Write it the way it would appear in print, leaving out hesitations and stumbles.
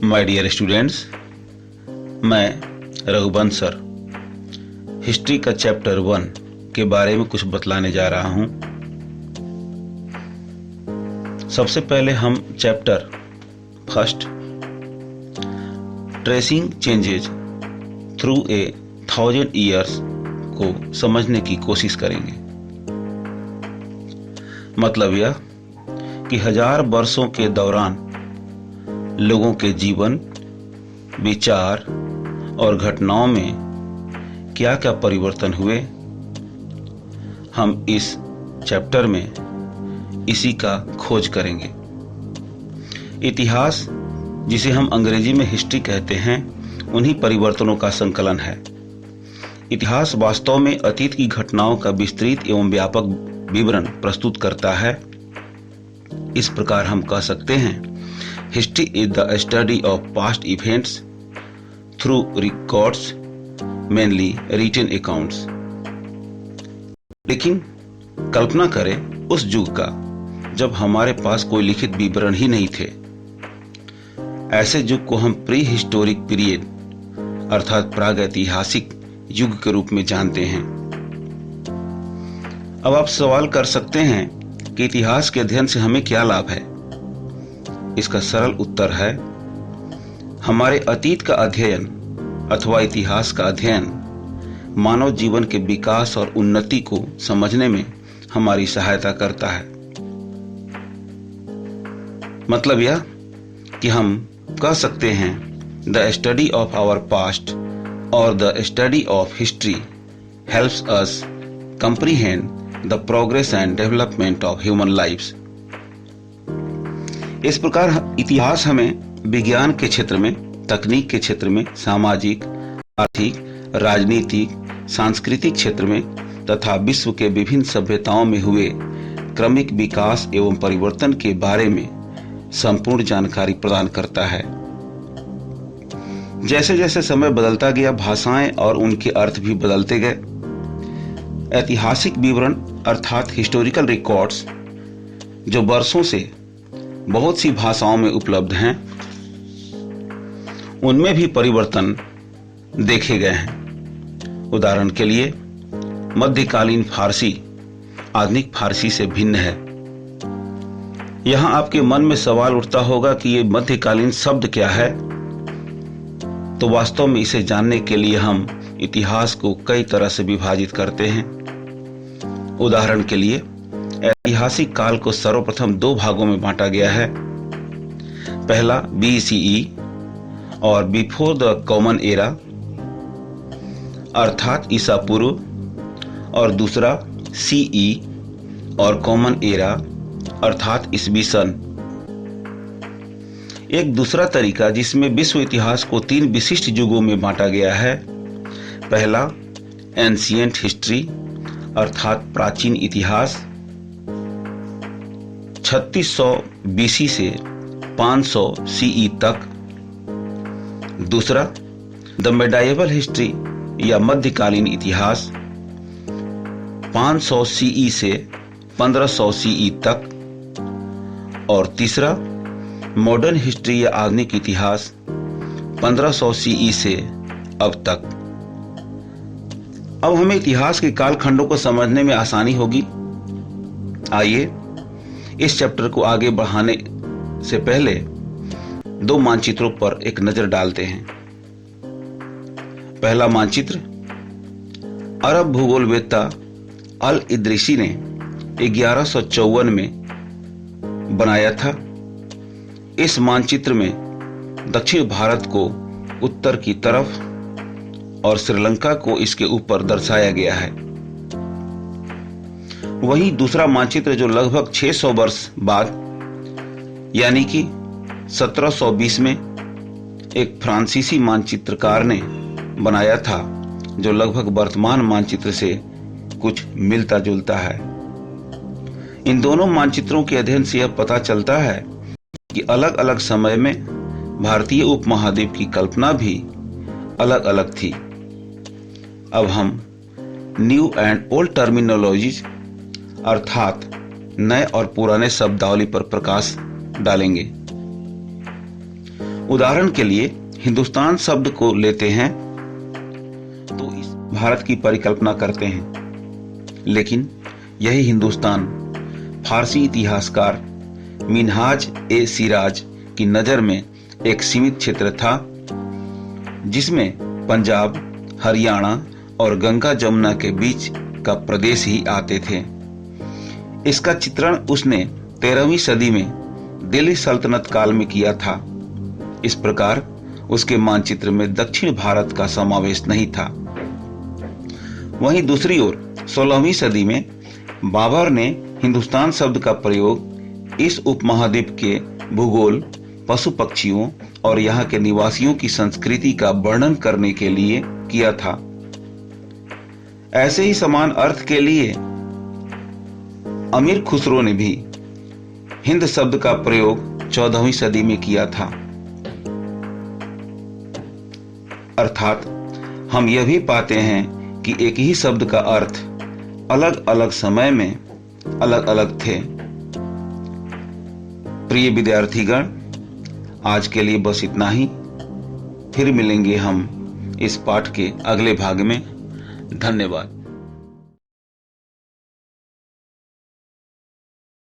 My dear students, मैं Raghuvansh sir history का chapter 1 के बारे में कुछ बतलाने जा रहा हूं। सबसे पहले हम chapter first tracing changes through 1000 years को समझने की कोशिश करेंगे। मतलब यह कि 1000 वर्षों के दौरान लोगों के जीवन, विचार और घटनाओं में क्या क्या परिवर्तन हुए, हम इस चैप्टर में इसी का खोज करेंगे। इतिहास, जिसे हम अंग्रेजी में हिस्ट्री कहते हैं, उन्हीं परिवर्तनों का संकलन है। इतिहास वास्तव में अतीत की घटनाओं का विस्तृत एवं व्यापक विवरण प्रस्तुत करता है। इस प्रकार हम कह सकते हैं, history is the study of past events through records, mainly written accounts. लेकिन कल्पना करें उस युग का जब हमारे पास कोई लिखित विवरण ही नहीं थे। ऐसे युग को हम प्री हिस्टोरिक पीरियड अर्थात प्रागैतिहासिक युग के रूप में जानते हैं। अब आप सवाल कर सकते हैं कि इतिहास के अध्ययन से हमें क्या लाभ है। इसका सरल उत्तर है, हमारे अतीत का अध्ययन अथवा इतिहास का अध्ययन मानव जीवन के विकास और उन्नति को समझने में हमारी सहायता करता है। मतलब यह कि हम कह सकते हैं, the study of our past और the study of history helps us comprehend the progress and development of human lives। इस प्रकार इतिहास हमें विज्ञान के क्षेत्र में, तकनीक के क्षेत्र में, सामाजिक, आर्थिक, राजनीतिक, सांस्कृतिक क्षेत्र में तथा विश्व के विभिन्न सभ्यताओं में हुए क्रमिक विकास एवं परिवर्तन के बारे में संपूर्ण जानकारी प्रदान करता है। जैसे जैसे समय बदलता गया, भाषाएं और उनके अर्थ भी बदलते गए। ऐतिहासिक विवरण अर्थात हिस्टोरिकल रिकॉर्ड्स, जो वर्षों से बहुत सी भाषाओं में उपलब्ध हैं, उनमें भी परिवर्तन देखे गए हैं। उदाहरण के लिए मध्यकालीन फारसी आधुनिक फारसी से भिन्न है। यहां आपके मन में सवाल उठता होगा कि ये मध्यकालीन शब्द क्या है। तो वास्तव में इसे जानने के लिए हम इतिहास को कई तरह से विभाजित करते हैं। उदाहरण के लिए ऐतिहासिक काल को सर्वप्रथम 2 भागों में बांटा गया है। पहला BCE और बिफोर द कॉमन एरा अर्थात ईसा पूर्व, और दूसरा CE और कॉमन एरा अर्थात ईसवी सन। एक दूसरा तरीका जिसमें विश्व इतिहास को 3 विशिष्ट युगों में बांटा गया है। पहला एंशिएंट हिस्ट्री अर्थात प्राचीन इतिहास 3600 BC से 500 CE तक। दूसरा द मेडाइवल हिस्ट्री या मध्यकालीन इतिहास 500 CE से 1500 CE तक। और तीसरा मॉडर्न हिस्ट्री या आधुनिक इतिहास 1500 CE से अब तक। अब हमें इतिहास के कालखंडों को समझने में आसानी होगी। आइए इस चैप्टर को आगे बढ़ाने से पहले 2 मानचित्रों पर एक नजर डालते हैं। पहला मानचित्र अरब भूगोलवेत्ता अल इदरीसी ने 1154 में बनाया था। इस मानचित्र में दक्षिण भारत को उत्तर की तरफ और श्रीलंका को इसके ऊपर दर्शाया गया है। वहीं दूसरा मानचित्र जो लगभग 600 वर्ष बाद यानी कि 1720 में एक फ्रांसीसी मानचित्रकार ने बनाया था, जो लगभग वर्तमान मानचित्र से कुछ मिलता जुलता है। इन दोनों मानचित्रों के अध्ययन से यह पता चलता है कि अलग अलग समय में भारतीय उपमहाद्वीप की कल्पना भी अलग अलग थी। अब हम न्यू एंड ओल्ड टर्मिनोलॉजीज अर्थात नए और पुराने शब्दावली पर प्रकाश डालेंगे। उदाहरण के लिए हिंदुस्तान शब्द को लेते हैं तो इस भारत की परिकल्पना करते हैं, लेकिन यही हिंदुस्तान फारसी इतिहासकार मिन्हाज ए सिराज की नजर में एक सीमित क्षेत्र था, जिसमें पंजाब, हरियाणा और गंगा जमुना के बीच का प्रदेश ही आते थे। इसका चित्रण उसने 13वीं सदी में दिल्ली सल्तनत काल में किया था। इस प्रकार उसके मानचित्र में दक्षिण भारत का समावेश नहीं था। वहीं दूसरी ओर 16वीं सदी में बाबर ने हिंदुस्तान शब्द का प्रयोग इस उपमहाद्वीप के भूगोल, पशु पक्षियों और यहाँ के निवासियों की संस्कृति का वर्णन करने के लिए किया था। ऐसे ही समान अर्थ के लिए अमीर खुसरो ने भी हिंद शब्द का प्रयोग 14वीं सदी में किया था। अर्थात हम यह भी पाते हैं कि एक ही शब्द का अर्थ अलग अलग समय में अलग अलग थे। प्रिय विद्यार्थीगण, आज के लिए बस इतना ही। फिर मिलेंगे हम इस पाठ के अगले भाग में। धन्यवाद।